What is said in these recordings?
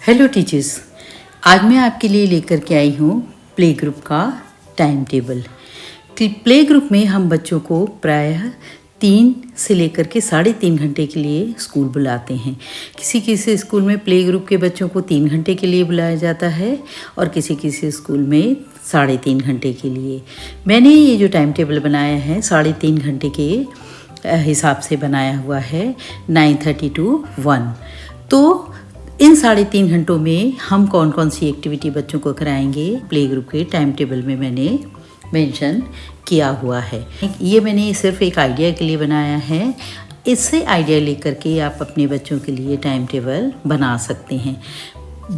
Hello teachers, आज मैं आपके लिए लेकर के आई हूँ प्ले ग्रुप का टाइम टेबल। प्ले ग्रुप में हम बच्चों को प्रायः 3 से लेकर के 3.5 घंटे के लिए स्कूल बुलाते हैं। किसी किसी स्कूल में प्ले ग्रुप के बच्चों को 3 घंटे के लिए बुलाया जाता है और किसी किसी स्कूल में 3.5 घंटे के लिए। मैंने ये जो टाइम टेबल बनाया है 3.5 घंटे के हिसाब से बनाया हुआ है, 9:30 to 1। तो इन 3.5 घंटों में हम कौन कौन सी एक्टिविटी बच्चों को कराएंगे, प्ले ग्रुप के टाइम टेबल में मैंने मेंशन किया हुआ है। ये मैंने सिर्फ एक आइडिया के लिए बनाया है। इससे आइडिया लेकर के आप अपने बच्चों के लिए टाइम टेबल बना सकते हैं।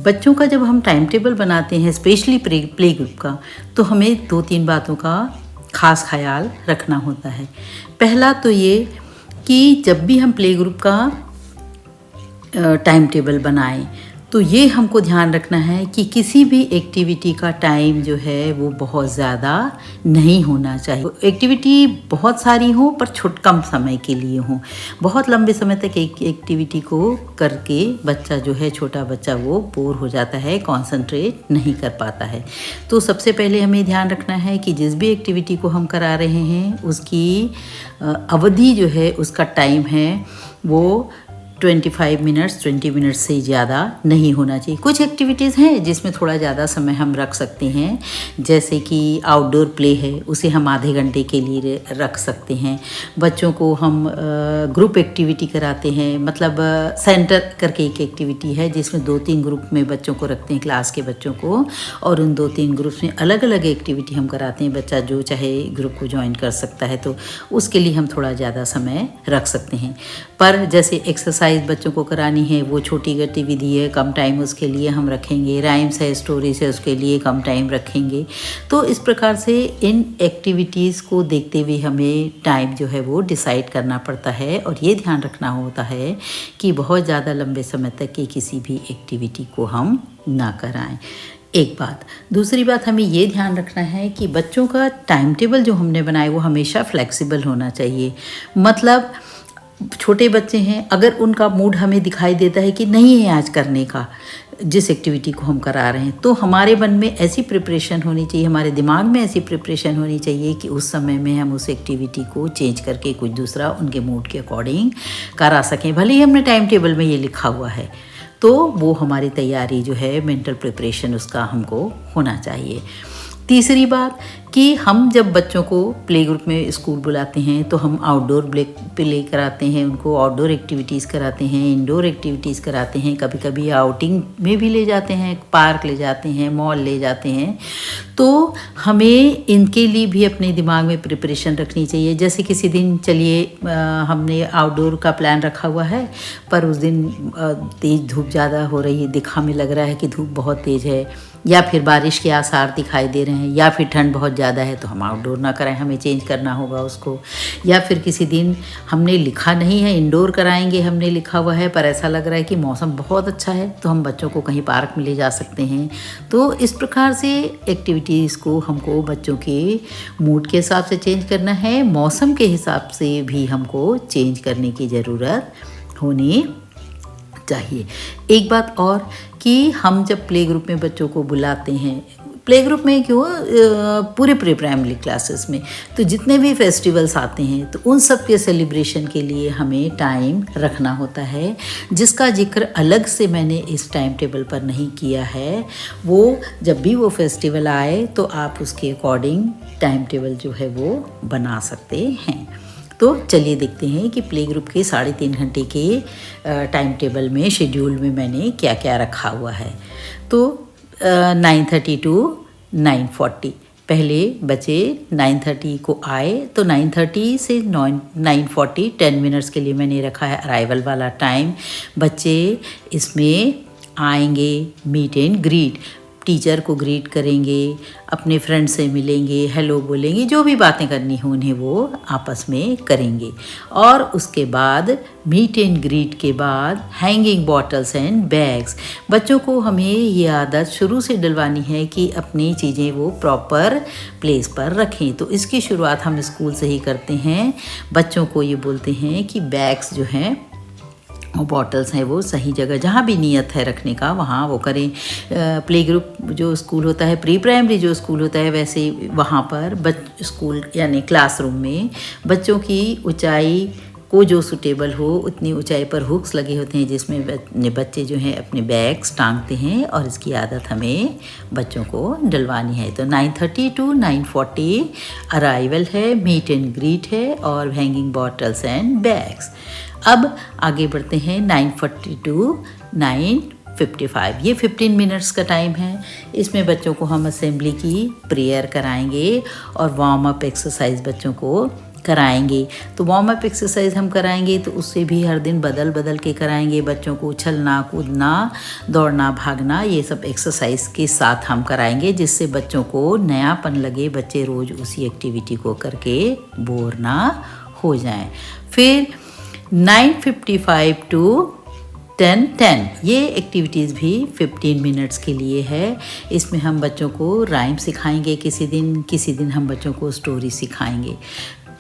बच्चों का जब हम टाइम टेबल बनाते हैं, स्पेशली प्ले ग्रुप का, तो हमें 2-3 बातों का खास ख्याल रखना होता है। पहला तो ये कि जब भी हम प्ले ग्रुप का टाइम टेबल बनाएं तो ये हमको ध्यान रखना है कि किसी भी एक्टिविटी का टाइम जो है वो बहुत ज़्यादा नहीं होना चाहिए। एक्टिविटी बहुत सारी हो पर कम समय के लिए हो। बहुत लंबे समय तक एक एक्टिविटी को करके बच्चा जो है, छोटा बच्चा, वो बोर हो जाता है, कंसंट्रेट नहीं कर पाता है। तो सबसे पहले हमें ध्यान रखना है कि जिस भी एक्टिविटी को हम करा रहे हैं उसकी अवधि जो है, उसका टाइम है वो 20 मिनट्स से ज़्यादा नहीं होना चाहिए। कुछ एक्टिविटीज़ हैं जिसमें थोड़ा ज़्यादा समय हम रख सकते हैं, जैसे कि आउटडोर प्ले है, उसे हम आधे घंटे के लिए रख सकते हैं। बच्चों को हम ग्रुप एक्टिविटी कराते हैं, मतलब सेंटर करके एक एक्टिविटी है जिसमें 2-3 ग्रुप में बच्चों को रखते हैं, क्लास के बच्चों को, और उन 2-3 ग्रुप्स में अलग अलग एक्टिविटी हम कराते हैं। बच्चा जो चाहे ग्रुप को ज्वाइन कर सकता है, तो उसके लिए हम थोड़ा ज़्यादा समय रख सकते हैं। पर जैसे एक्सरसाइज बच्चों को करानी है, वो छोटी गतिविधि है, कम टाइम उसके लिए हम रखेंगे। राइम्स है, स्टोरीज है, उसके लिए कम टाइम रखेंगे। तो इस प्रकार से इन एक्टिविटीज़ को देखते हुए हमें टाइम जो है वो डिसाइड करना पड़ता है, और ये ध्यान रखना होता है कि बहुत ज़्यादा लंबे समय तक की किसी भी एक्टिविटी को हम ना कराएं। एक बात। दूसरी बात, हमें ये ध्यान रखना है कि बच्चों का टाइम टेबल जो हमने बनाया वो हमेशा फ्लेक्सिबल होना चाहिए। मतलब छोटे बच्चे हैं, अगर उनका मूड हमें दिखाई देता है कि नहीं है आज करने का जिस एक्टिविटी को हम करा रहे हैं, तो हमारे मन में ऐसी प्रिपरेशन होनी चाहिए, हमारे दिमाग में ऐसी प्रिपरेशन होनी चाहिए कि उस समय में हम उस एक्टिविटी को चेंज करके कुछ दूसरा उनके मूड के अकॉर्डिंग करा सकें। भले ही हमने टाइम टेबल में ये लिखा हुआ है, तो वो हमारी तैयारी जो है, मेंटल प्रिपरेशन उसका हमको होना चाहिए। तीसरी बात कि हम जब बच्चों को प्ले ग्रुप में स्कूल बुलाते हैं तो हम आउटडोर प्ले कराते हैं, उनको आउटडोर एक्टिविटीज़ कराते हैं, इंडोर एक्टिविटीज़ कराते हैं, कभी कभी आउटिंग में भी ले जाते हैं, पार्क ले जाते हैं, मॉल ले जाते हैं। तो हमें इनके लिए भी अपने दिमाग में प्रिपरेशन रखनी चाहिए। जैसे किसी दिन चलिए हमने आउटडोर का प्लान रखा हुआ है, पर उस दिन तेज़ धूप ज़्यादा हो रही है, हमें लग रहा है कि धूप बहुत तेज़ है, या फिर बारिश के आसार दिखाई दे रहे हैं, या फिर ठंड बहुत ज़्यादा है, तो हम आउटडोर ना कराएं, हमें चेंज करना होगा उसको। या फिर किसी दिन हमने लिखा नहीं है इंडोर कराएंगे, हमने लिखा हुआ है, पर ऐसा लग रहा है कि मौसम बहुत अच्छा है, तो हम बच्चों को कहीं पार्क में ले जा सकते हैं। तो इस प्रकार से एक्टिविटीज़ को हमको बच्चों के मूड के हिसाब से चेंज करना है, मौसम के हिसाब से भी हमको चेंज करने की ज़रूरत होनी चाहिए। एक बात और कि हम जब प्ले ग्रुप में बच्चों को बुलाते हैं, प्ले ग्रुप में क्यों, पूरे प्री प्राइमरी क्लासेस में, तो जितने भी फेस्टिवल्स आते हैं तो उन सब के सेलिब्रेशन के लिए हमें टाइम रखना होता है, जिसका जिक्र अलग से मैंने इस टाइम टेबल पर नहीं किया है। वो जब भी वो फेस्टिवल आए तो आप उसके अकॉर्डिंग टाइम टेबल जो है वो बना सकते हैं। तो चलिए देखते हैं कि प्ले ग्रुप के 3.5 घंटे के टाइम टेबल में, शेड्यूल में मैंने क्या क्या रखा हुआ है। तो 9:30 to 9:40, पहले बच्चे 9:30 को आए, तो 9:30 से 9:40 10 मिनट्स के लिए मैंने रखा है अराइवल वाला टाइम। बच्चे इसमें आएंगे, मीट एंड ग्रीट, टीचर को ग्रीट करेंगे, अपने फ्रेंड से मिलेंगे, हेलो बोलेंगे, जो भी बातें करनी हो उन्हें वो आपस में करेंगे। और उसके बाद मीट एंड ग्रीट के बाद हैंगिंग बॉटल्स एंड बैग्स। बच्चों को हमें ये आदत शुरू से डलवानी है कि अपनी चीज़ें वो प्रॉपर प्लेस पर रखें। तो इसकी शुरुआत हम स्कूल से ही करते हैं। बच्चों को ये बोलते हैं कि बैग्स जो हैं वो बॉटल्स हैं वो सही जगह जहाँ भी नियत है रखने का वहाँ वो करें। प्ले ग्रुप जो स्कूल होता है, प्री प्राइमरी जो स्कूल होता है, वैसे वहाँ पर स्कूल यानी क्लासरूम में बच्चों की ऊंचाई को जो सूटेबल हो उतनी ऊंचाई पर हुक्स लगे होते हैं, जिसमें बच्चे जो हैं अपने बैग्स टांगते हैं, और इसकी आदत हमें बच्चों को डलवानी है। तो 9:30 to 9:40 अराइवल है, मीट एंड ग्रीट है, और हैंगिंग बॉटल्स एंड बैग्स। अब आगे बढ़ते हैं 9:40 to 9:55, ये 15 मिनट्स का टाइम है। इसमें बच्चों को हम असेंबली की प्रेयर कराएंगे और वार्म अप एक्सरसाइज बच्चों को कराएंगे। तो वार्म अप एक्सरसाइज हम कराएंगे तो उससे भी हर दिन बदल बदल के कराएंगे। बच्चों को उछलना, कूदना, दौड़ना, भागना, ये सब एक्सरसाइज के साथ हम कराएंगे, जिससे बच्चों को नयापन लगे, बच्चे रोज़ उसी एक्टिविटी को करके बोर ना हो जाएं। फिर 9:55 to 10:10 ये एक्टिविटीज़ भी 15 मिनट्स के लिए है। इसमें हम बच्चों को राइम सिखाएंगे, किसी दिन हम बच्चों को स्टोरी सिखाएंगे।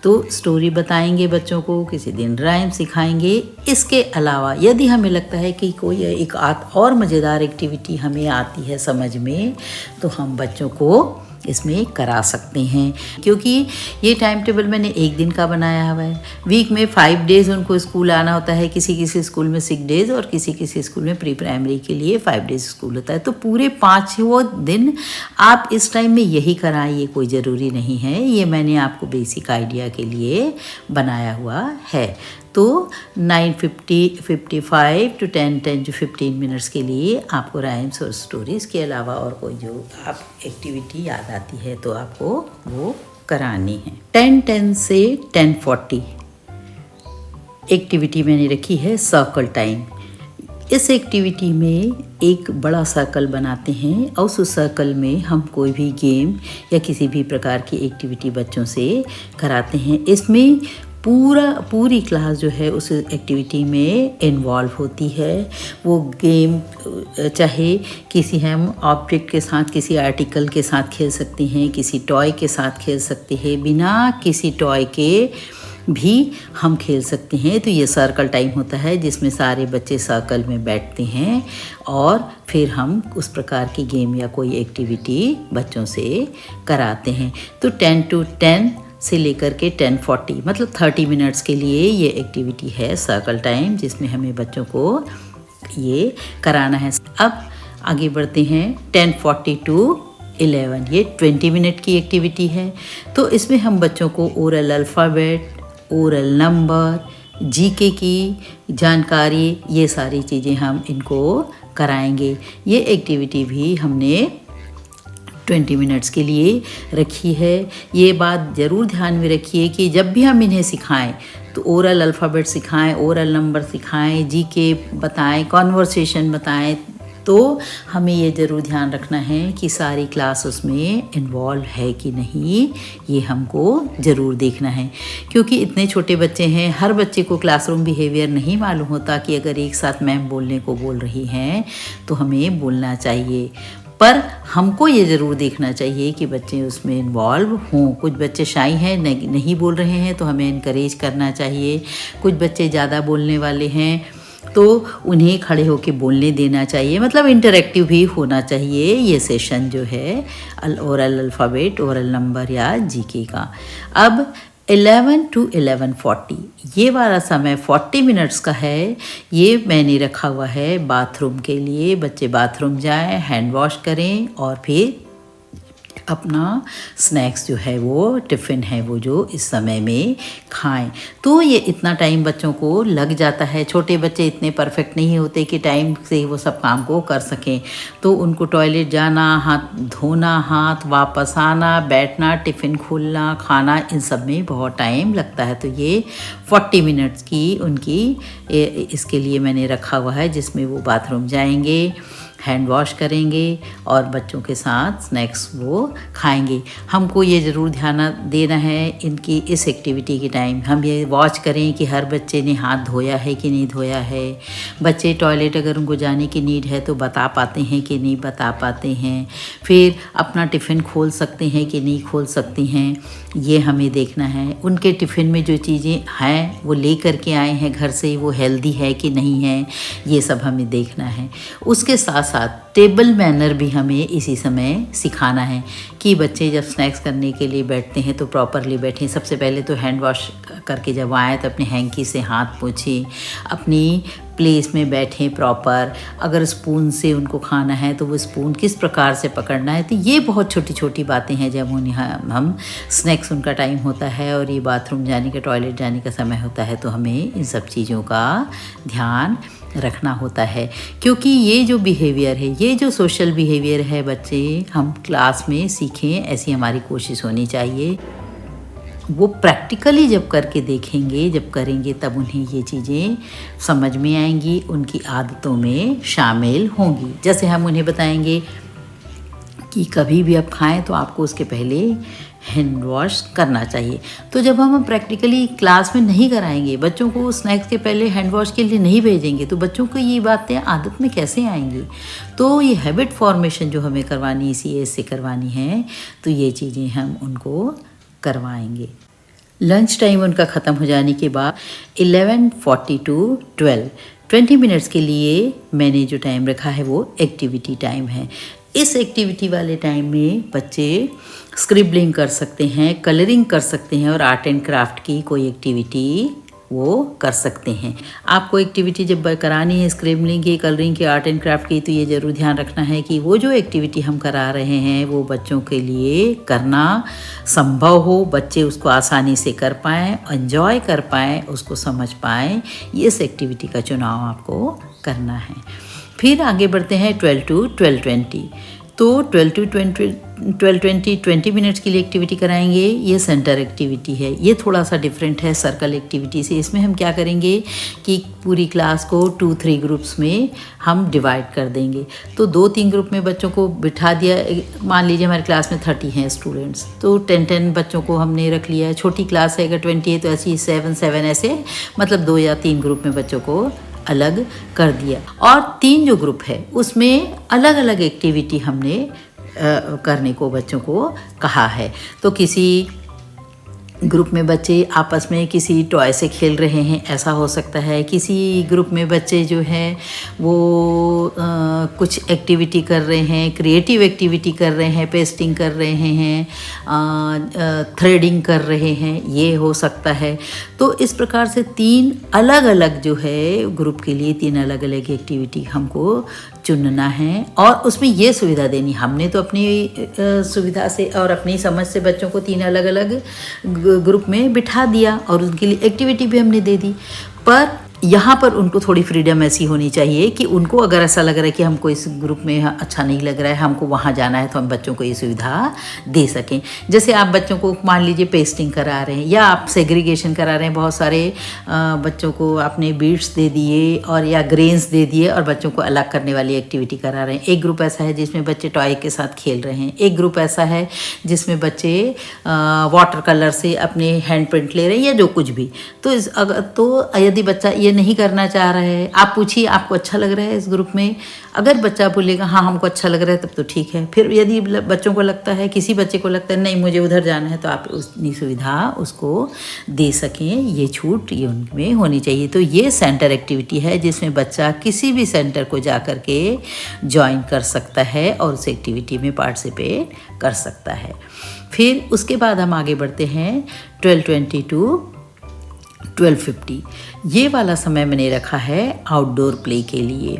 तो स्टोरी बताएंगे बच्चों को, किसी दिन राइम सिखाएंगे। इसके अलावा यदि हमें लगता है कि कोई एक और मज़ेदार एक्टिविटी हमें आती है समझ में, तो हम बच्चों को इसमें करा सकते हैं, क्योंकि ये टाइम टेबल मैंने एक दिन का बनाया हुआ है। वीक में 5 डेज़ उनको स्कूल आना होता है, किसी स्कूल में 6 डेज़ और किसी स्कूल में प्री प्राइमरी के लिए 5 डेज़ स्कूल होता है। तो पूरे 5 दिन आप इस टाइम में यही कराएं, ये कोई ज़रूरी नहीं है। ये मैंने आपको बेसिक आइडिया के लिए बनाया हुआ है। तो 9:55 to 10:10 जो 15 मिनट्स के लिए आपको राइम्स और स्टोरीज़ के अलावा और कोई जो आप एक्टिविटी याद आती है तो आपको वो करानी है। 10:10 से 10:40 एक्टिविटी मैंने रखी है सर्कल टाइम। इस एक्टिविटी में एक बड़ा सर्कल बनाते हैं और उस सर्कल में हम कोई भी गेम या किसी भी प्रकार की एक्टिविटी बच्चों से कराते हैं। इसमें पूरी क्लास जो है उस एक्टिविटी में इन्वॉल्व होती है। वो गेम चाहे किसी हम ऑब्जेक्ट के साथ, किसी आर्टिकल के साथ खेल सकते हैं, किसी टॉय के साथ खेल सकते हैं, बिना किसी टॉय के भी हम खेल सकते हैं। तो ये सर्कल टाइम होता है जिसमें सारे बच्चे सर्कल में बैठते हैं और फिर हम उस प्रकार की गेम या कोई एक्टिविटी बच्चों से कराते हैं। तो 10 to 10 से लेकर के 10:40 मतलब 30 मिनट्स के लिए ये एक्टिविटी है सर्कल टाइम, जिसमें हमें बच्चों को ये कराना है। अब आगे बढ़ते हैं 10:40 to 11, ये 20 मिनट की एक्टिविटी है। तो इसमें हम बच्चों को oral alphabet, oral number, GK की जानकारी, ये सारी चीज़ें हम इनको कराएंगे। ये एक्टिविटी भी हमने 20 मिनट्स के लिए रखी है। ये बात ज़रूर ध्यान में रखिए कि जब भी हम इन्हें सिखाएं तो ओरल अल्फ़ाबेट सिखाएं, ओरल नंबर सिखाएं, जीके बताएं, कॉन्वर्सेशन बताएं। तो हमें ये ज़रूर ध्यान रखना है कि सारी क्लास उसमें इन्वॉल्व है कि नहीं, ये हमको ज़रूर देखना है, क्योंकि इतने छोटे बच्चे हैं। हर बच्चे को क्लासरूम बिहेवियर नहीं मालूम होता कि अगर एक साथ मैम बोलने को बोल रही हैं तो हमें बोलना चाहिए। पर हमको ये ज़रूर देखना चाहिए कि बच्चे उसमें इन्वॉल्व हों। कुछ बच्चे शाई हैं, नहीं बोल रहे हैं, तो हमें इनकरेज करना चाहिए। कुछ बच्चे ज़्यादा बोलने वाले हैं तो उन्हें खड़े होकर बोलने देना चाहिए, मतलब इंटरेक्टिव भी होना चाहिए ये सेशन जो है ओरल अल्फ़ाबेट, ओरल नंबर या जीके का। अब 11 to 11:40 ये वाला समय 40 मिनट्स का है। ये मैंने रखा हुआ है बाथरूम के लिए। बच्चे बाथरूम जाएं, हैंड वॉश करें और फिर अपना स्नैक्स जो है वो टिफ़िन है वो जो इस समय में खाएं। तो ये इतना टाइम बच्चों को लग जाता है। छोटे बच्चे इतने परफेक्ट नहीं होते कि टाइम से वो सब काम को कर सकें। तो उनको टॉयलेट जाना, हाथ धोना, हाथ वापस आना, बैठना, टिफ़िन खोलना, खाना, इन सब में बहुत टाइम लगता है। तो ये 40 मिनट्स की उनकी इसके लिए मैंने रखा हुआ है, जिसमें वो बाथरूम जाएंगे, हैंड वॉश करेंगे और बच्चों के साथ स्नैक्स वो खाएंगे। हमको ये ज़रूर ध्यान देना है इनकी इस एक्टिविटी के टाइम, हम ये वॉच करें कि हर बच्चे ने हाथ धोया है कि नहीं धोया है। बच्चे टॉयलेट अगर उनको जाने की नीड है तो बता पाते हैं कि नहीं बता पाते हैं। फिर अपना टिफ़िन खोल सकते हैं कि नहीं खोल सकती हैं, ये हमें देखना है। उनके टिफ़िन में जो चीज़ें हैं वो ले कर के आए हैं घर से, वो हेल्दी है कि नहीं है, ये सब हमें देखना है। उसके साथ साथ टेबल मैनर भी हमें इसी समय सिखाना है कि बच्चे जब स्नैक्स करने के लिए बैठते हैं तो प्रॉपरली बैठें। सबसे पहले तो हैंड वॉश करके जब आए तो अपने हैंकी से हाथ पोंछें, अपनी प्लेस में बैठें प्रॉपर। अगर स्पून से उनको खाना है तो वो स्पून किस प्रकार से पकड़ना है, तो ये बहुत छोटी छोटी बातें हैं। जब उन्हें हम स्नैक्स उनका टाइम होता है और ये बाथरूम जाने का, टॉयलेट जाने का समय होता है, तो हमें इन सब चीज़ों का ध्यान रखना होता है। क्योंकि ये जो बिहेवियर है, ये जो सोशल बिहेवियर है बच्चे हम क्लास में सीखें, ऐसी हमारी कोशिश होनी चाहिए। वो प्रैक्टिकली जब करके देखेंगे, जब करेंगे, तब उन्हें ये चीज़ें समझ में आएंगी, उनकी आदतों में शामिल होंगी। जैसे हम उन्हें बताएंगे कि कभी भी आप खाएं तो आपको उसके पहले हैंड वॉश करना चाहिए। तो जब हम प्रैक्टिकली क्लास में नहीं कराएंगे, बच्चों को स्नैक्स के पहले हैंड वॉश के लिए नहीं भेजेंगे, तो बच्चों को ये बातें आदत में कैसे आएंगी। तो ये हैबिट फॉर्मेशन जो हमें करवानी, इसी एज से करवानी है, तो ये चीज़ें हम उनको करवाएंगे। लंच टाइम उनका ख़त्म हो जाने के बाद 11:40 to 12 20 मिनट्स के लिए मैंने जो टाइम रखा है वो एक्टिविटी टाइम है। इस एक्टिविटी वाले टाइम में बच्चे स्क्रिबलिंग कर सकते हैं, कलरिंग कर सकते हैं और आर्ट एंड क्राफ्ट की कोई एक्टिविटी वो कर सकते हैं। आपको एक्टिविटी जब करानी है स्क्रिबलिंग की, कलरिंग की, आर्ट एंड क्राफ्ट की, तो ये ज़रूर ध्यान रखना है कि वो जो एक्टिविटी हम करा रहे हैं वो बच्चों के लिए करना संभव हो, बच्चे उसको आसानी से कर पाएँ, एंजॉय कर पाएँ, उसको समझ पाएँ। इस एक्टिविटी का चुनाव आपको करना है। फिर आगे बढ़ते हैं 12 to 12:20। तो 12 to 12:20 20 मिनट्स के लिए एक्टिविटी कराएंगे। ये सेंटर एक्टिविटी है, ये थोड़ा सा डिफरेंट है सर्कल एक्टिविटी से। इसमें हम क्या करेंगे कि पूरी क्लास को 2-3 ग्रुप्स में हम डिवाइड कर देंगे। तो 2-3 ग्रुप में बच्चों को बिठा दिया। मान लीजिए हमारी क्लास में 30 हैं स्टूडेंट्स, तो 10-10 बच्चों को हमने रख लिया है। छोटी क्लास है, अगर 20 है तो ऐसी 7-7 ऐसे, मतलब 2 या 3 ग्रुप में बच्चों को अलग कर दिया। और 3 जो ग्रुप है उसमें अलग अलग एक्टिविटी हमने करने को बच्चों को कहा है। तो किसी ग्रुप में बच्चे आपस में किसी टॉय से खेल रहे हैं, ऐसा हो सकता है। किसी ग्रुप में बच्चे जो हैं वो कुछ एक्टिविटी कर रहे हैं, क्रिएटिव एक्टिविटी कर रहे हैं, पेस्टिंग कर रहे हैं, थ्रेडिंग कर रहे हैं, ये हो सकता है। तो इस प्रकार से 3 अलग अलग जो है ग्रुप के लिए 3 अलग अलग एक्टिविटी हमको चुनना है और उसमें ये सुविधा देनी। हमने तो अपनी सुविधा से और अपनी समझ से बच्चों को 3 अलग अलग ग्रुप में बिठा दिया और उनके लिए एक्टिविटी भी हमने दे दी। पर यहाँ पर उनको थोड़ी फ्रीडम ऐसी होनी चाहिए कि उनको अगर ऐसा लग रहा है कि हमको इस ग्रुप में अच्छा नहीं लग रहा है, हमको वहाँ जाना है, तो हम बच्चों को ये सुविधा दे सकें। जैसे आप बच्चों को मान लीजिए पेस्टिंग करा रहे हैं या आप सेग्रीगेशन करा रहे हैं, बहुत सारे बच्चों को आपने बीड्स दे दिए और या ग्रेन्स दे दिए और बच्चों को अलग करने वाली एक्टिविटी करा रहे हैं। एक ग्रुप ऐसा है जिसमें बच्चे टॉय के साथ खेल रहे हैं, एक ग्रुप ऐसा है जिसमें बच्चे वाटर कलर से अपने हैंड प्रिंट ले रहे हैं या जो कुछ भी। तो यदि बच्चा ये नहीं करना चाह रहा है, आप पूछिए आपको अच्छा लग रहा है इस ग्रुप में। अगर बच्चा बोलेगा हाँ हमको अच्छा लग रहा है, तब तो ठीक है। फिर यदि बच्चों को लगता है, किसी बच्चे को लगता है नहीं मुझे उधर जाना है, तो आप उतनी सुविधा उसको दे सकें। ये छूट ये उनमें होनी चाहिए। तो ये सेंटर एक्टिविटी है जिसमें बच्चा किसी भी सेंटर को जा कर के ज्वाइन कर सकता है और उस एक्टिविटी में पार्टिसिपेट कर सकता है। फिर उसके बाद हम आगे बढ़ते हैं 12:20 to 12:50। ये वाला समय मैंने रखा है आउटडोर प्ले के लिए।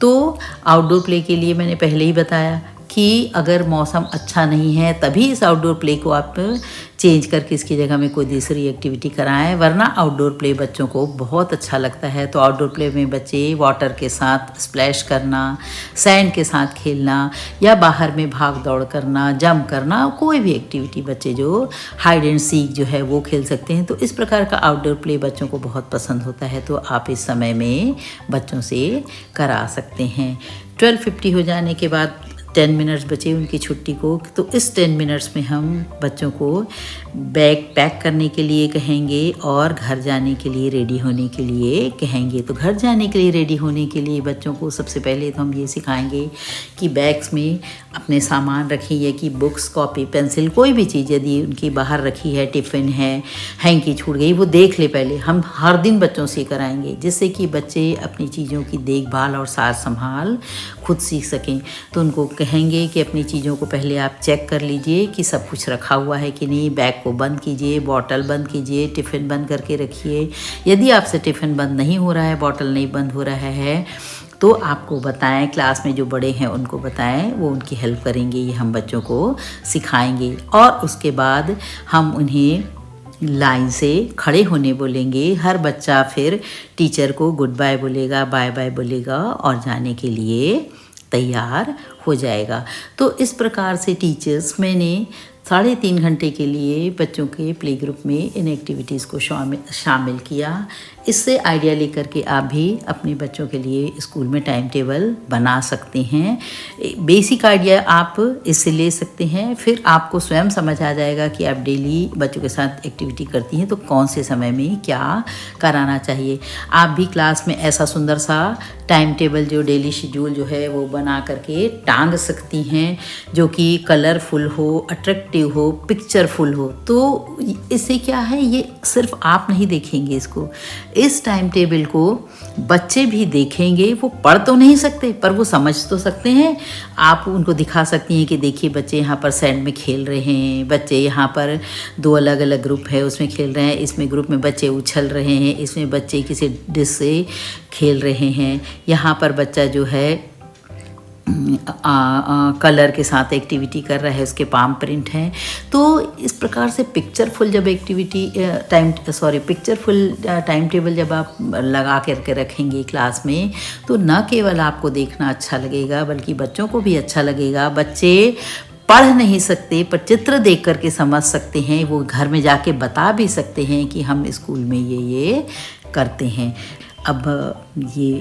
तो आउटडोर प्ले के लिए मैंने पहले ही बताया कि अगर मौसम अच्छा नहीं है तभी इस आउटडोर प्ले को आप चेंज करके इसकी जगह में कोई दूसरी एक्टिविटी कराएं, वरना आउटडोर प्ले बच्चों को बहुत अच्छा लगता है। तो आउटडोर प्ले में बच्चे वाटर के साथ स्प्लैश करना, सैंड के साथ खेलना या बाहर में भाग दौड़ करना, जंप करना, कोई भी एक्टिविटी बच्चे जो हाइड एंड सीक जो है वो खेल सकते हैं। तो इस प्रकार का आउटडोर प्ले बच्चों को बहुत पसंद होता है, तो आप इस समय में बच्चों से करा सकते हैं। 12:50 हो जाने के बाद 10 मिनट्स बचे उनकी छुट्टी को, तो इस 10 मिनट्स में हम बच्चों को बैग पैक करने के लिए कहेंगे और घर जाने के लिए रेडी होने के लिए कहेंगे। तो घर जाने के लिए रेडी होने के लिए बच्चों को सबसे पहले तो हम ये सिखाएंगे कि बैग्स में अपने सामान रखिए, कि बुक्स, कॉपी, पेंसिल, कोई भी चीज़ यदि उनकी बाहर रखी है, टिफ़िन है, हैंकी छूट गई, वो देख ले पहले। हम हर दिन बच्चों से कराएंगे, जिससे कि बच्चे अपनी चीज़ों की देखभाल और सार संभाल खुद सीख सकें। तो उनको कहेंगे कि अपनी चीज़ों को पहले आप चेक कर लीजिए कि सब कुछ रखा हुआ है कि नहीं। बैग को बंद कीजिए, बॉटल बंद कीजिए, टिफ़िन बंद करके रखिए। यदि आपसे टिफ़िन बंद नहीं हो रहा है, बॉटल नहीं बंद हो रहा है, तो आपको बताएं, क्लास में जो बड़े हैं उनको बताएं, वो उनकी हेल्प करेंगे। ये हम बच्चों को सिखाएंगे और उसके बाद हम उन्हें लाइन से खड़े होने बोलेंगे। हर बच्चा फिर टीचर को गुड बाय बोलेगा, बाय बाय बोलेगा और जाने के लिए तैयार हो जाएगा। तो इस प्रकार से टीचर्स मैंने 3.5 घंटे के लिए बच्चों के प्ले ग्रुप में इन एक्टिविटीज़ को शामिल किया। इससे आइडिया लेकर के आप भी अपने बच्चों के लिए स्कूल में टाइम टेबल बना सकते हैं। बेसिक आइडिया आप इससे ले सकते हैं, फिर आपको स्वयं समझ आ जाएगा कि आप डेली बच्चों के साथ एक्टिविटी करती हैं तो कौन से समय में क्या कराना चाहिए। आप भी क्लास में ऐसा सुंदर सा टाइम टेबल जो डेली शेड्यूल जो है वो बना करके टांग सकती हैं, जो कि कलरफुल हो, अट्रैक्टिव हो, पिक्चरफुल हो। तो इससे क्या है, ये सिर्फ आप नहीं देखेंगे इसको, इस टाइम टेबल को बच्चे भी देखेंगे। वो पढ़ तो नहीं सकते पर वो समझ तो सकते हैं। आप उनको दिखा सकती हैं कि देखिए बच्चे यहाँ पर सैंड में खेल रहे हैं, बच्चे यहाँ पर 2 अलग अलग ग्रुप है उसमें खेल रहे हैं, इसमें ग्रुप में बच्चे उछल रहे हैं, इसमें बच्चे किसी डिश से खेल रहे हैं, यहाँ पर बच्चा जो है कलर के साथ एक्टिविटी कर रहा है, उसके पाम प्रिंट हैं। तो इस प्रकार से पिक्चरफुल जब पिक्चरफुल टाइम टेबल जब आप लगा करके रखेंगे क्लास में, तो न केवल आपको देखना अच्छा लगेगा बल्कि बच्चों को भी अच्छा लगेगा। बच्चे पढ़ नहीं सकते पर चित्र देख करके समझ सकते हैं, वो घर में जाके बता भी सकते हैं कि हम स्कूल में ये करते हैं। अब ये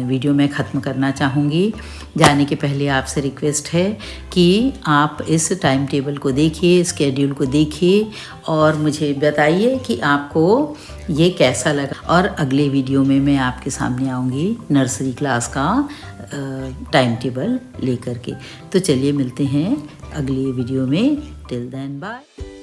वीडियो मैं ख़त्म करना चाहूँगी। जाने के पहले आपसे रिक्वेस्ट है कि आप इस टाइम टेबल को देखिए, स्केड्यूल को देखिए और मुझे बताइए कि आपको ये कैसा लगा। और अगले वीडियो में मैं आपके सामने आऊँगी नर्सरी क्लास का टाइम टेबल लेकर के। तो चलिए मिलते हैं अगले वीडियो में। Till then bye.